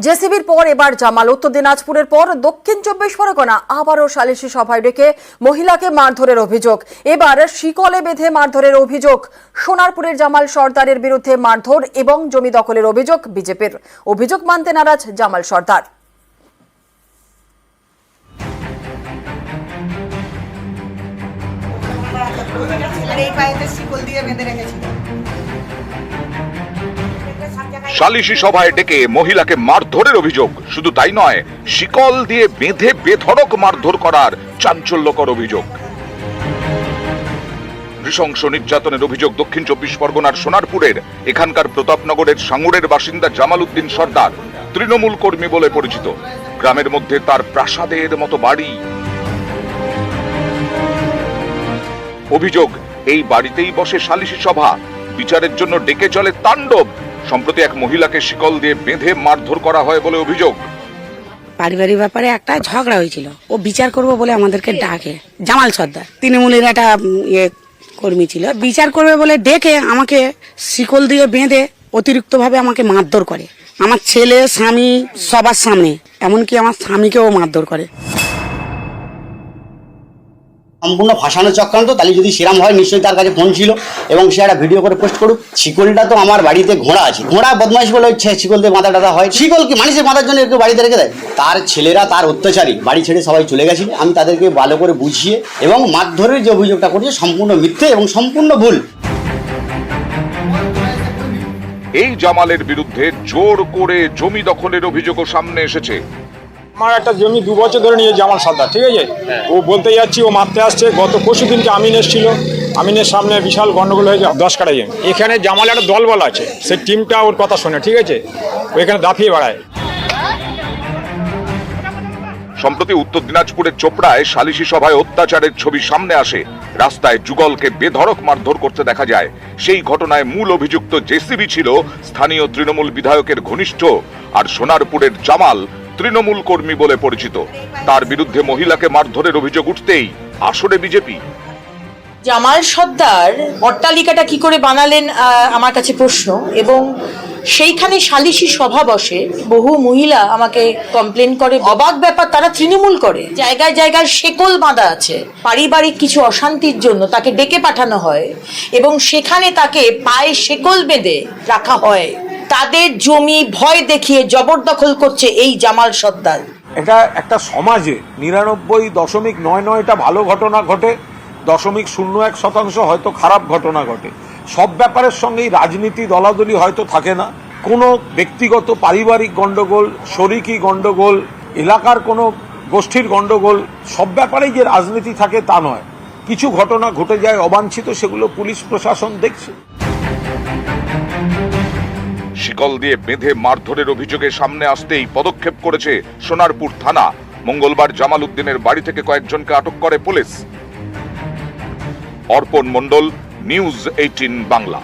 জেসিবির পর এবার জামাল। উত্তর দিনাজপুরের পর দক্ষিণ 24 পরগনা আবারও সালিশি সভায় ডেকে মহিলাকে মারধরের অভিযোগ। এবার শিকলে বেঁধে মারধরের অভিযোগ। সোনারপুরের জামাল সর্দারের বিরুদ্ধে মারধর এবং জমি দখলের অভিযোগ বিজেপির। অভিযোগ মানতে নারাজ জামাল সর্দার। সালিশি সভায় ডেকে মহিলাকে মারধরের অভিযোগ। শুধু তাই নয়, শিকল দিয়ে বেঁধে বেধড়ক মারধর করার চাঞ্চল্যকর অভিযোগ। নৃশংস নির্যাতনের অভিযোগ দক্ষিণ 24 পরগনার সোনারপুরের। এখানকার প্রতাপনগরের সাঙ্গুরের বাসিন্দা জামাল উদ্দিন সর্দার তৃণমূল কর্মী বলে পরিচিত। গ্রামের মধ্যে তার প্রাসাদের মতো বাড়ি। অভিযোগ, এই বাড়িতেই বসে সালিশি সভা, বিচারের জন্য ডেকে চলে তাণ্ডব। সম্প্রতি এক মহিলাকে শিকল দিয়ে বেঁধে মারধর করা হয় বলে অভিযোগ। পারিবারিক ব্যাপারে একটা ঝগড়া হয়েছিল, ও বিচার করবো বলে আমাদেরকে ডাকে। জামাল সর্দার তৃণমূলের একটা কর্মী ছিল, বিচার করবে বলে ডেকে আমাকে শিকল দিয়ে বেঁধে অতিরিক্ত ভাবে আমাকে মারধর করে। আমার ছেলে, স্বামী সবার সামনে, এমনকি আমার স্বামীকেও মারধর করে। সম্পূর্ণ ফাঁসানো চক্রান্ত। তাহলে যদি সেরাম হয়, নিশ্চয়ই তার কাছে ফোন ছিল এবং সে একটা ভিডিও করে পোস্ট করুক। শিকলটা তো আমার বাড়িতে ঘোড়া আছে, ঘোড়া বদমাইশ বলে শিকল দিয়ে মাথা টাথা হয়। শিকল কি মানুষের মাথার জন্য একটু বাড়িতে রেখে দেয়? তার ছেলেরা তার অত্যাচারী, বাড়ি ছেড়ে সবাই চলে গেছিল। আমি তাদেরকে ভালো করে বুঝিয়ে এবং মারধরের যে অভিযোগটা করছে সম্পূর্ণ মিথ্যে এবং সম্পূর্ণ ভুল। এই জামালের বিরুদ্ধে জোর করে জমি দখলের অভিযোগও সামনে এসেছে। আমার একটা জমি 2 বছর ধরে নিয়ে জামাল সর্দার, ঠিক আছে, ও বলতে যাচ্ছি ও মারতে আসছে। গত পরশু দিনকে আমিন এসেছিল, আমিনের সামনে বিশাল গন্ডগোল হয়েছে 10 কাঠা জমি। এখানে জামাল একটা দল বলা আছে, সেই টিমটা ওর কথা শোনে, ঠিক আছে, ও এখানে দাফিয়ে বেড়ায়। সম্প্রতি উত্তর দিনাজপুরের চোপড়ায় সালিশি সভায় অত্যাচারের ছবি সামনে আসে। রাস্তায় যুগলকে বেধড়ক মারধর করতে দেখা যায়। সেই ঘটনায় মূল অভিযুক্ত জেসিবি ছিল স্থানীয় তৃণমূল বিধায়কের ঘনিষ্ঠ। আর সোনারপুরের জামাল তৃণমূল কর্মী বলে পরিচিত। তার বিরুদ্ধে মহিলাকে মারধরের অভিযোগ উঠতেই আসরে বিজেপি। জামাল সর্দার অট্টালিকাটা কি করে বানালেন আমার কাছে প্রশ্ন। এবং সেইখানে সালিশি সভা বসে, বহু মহিলা আমাকে কমপ্লেন করে। অবাক ব্যাপার, তারা তৃণমূল করে, জায়গায় জায়গায় শেকল বাঁধা আছে। পারিবারিক কিছু অশান্তির জন্য তাকে ডেকে পাঠানো হয় এবং সেখানে তাকে পায়ে শেকল বেঁধে রাখা হয়। তাদের জমি ভয় দেখিয়ে জবরদখল করছে এই জামাল সর্দার। এটা একটা সমাজে 99.99টা ভালো ঘটনা ঘটে, 0.01% হয়তো খারাপ ঘটনা ঘটে। সব ব্যাপারের সঙ্গেই রাজনীতি দলাদলি হয়তো থাকে না। কোনো ব্যক্তিগত পারিবারিক গন্ডগোল, শরিকি গন্ডগোল, এলাকার কোনো গোষ্ঠীর গন্ডগোল, সব ব্যাপারেই যে রাজনীতি থাকে তা নয়। কিছু ঘটনা ঘটে যায় অবাঞ্ছিত, সেগুলো পুলিশ প্রশাসন দেখছে। শিকল দিয়ে বেঁধে মারধরের অভিযোগে সামনে আসতেই পদক্ষেপ করেছে সোনারপুর থানা। মঙ্গলবার জামাল উদ্দিনের বাড়ি থেকে কয়েকজনকে আটক করে পুলিশ। অর্পণ মণ্ডল, নিউজ 18 বাংলা।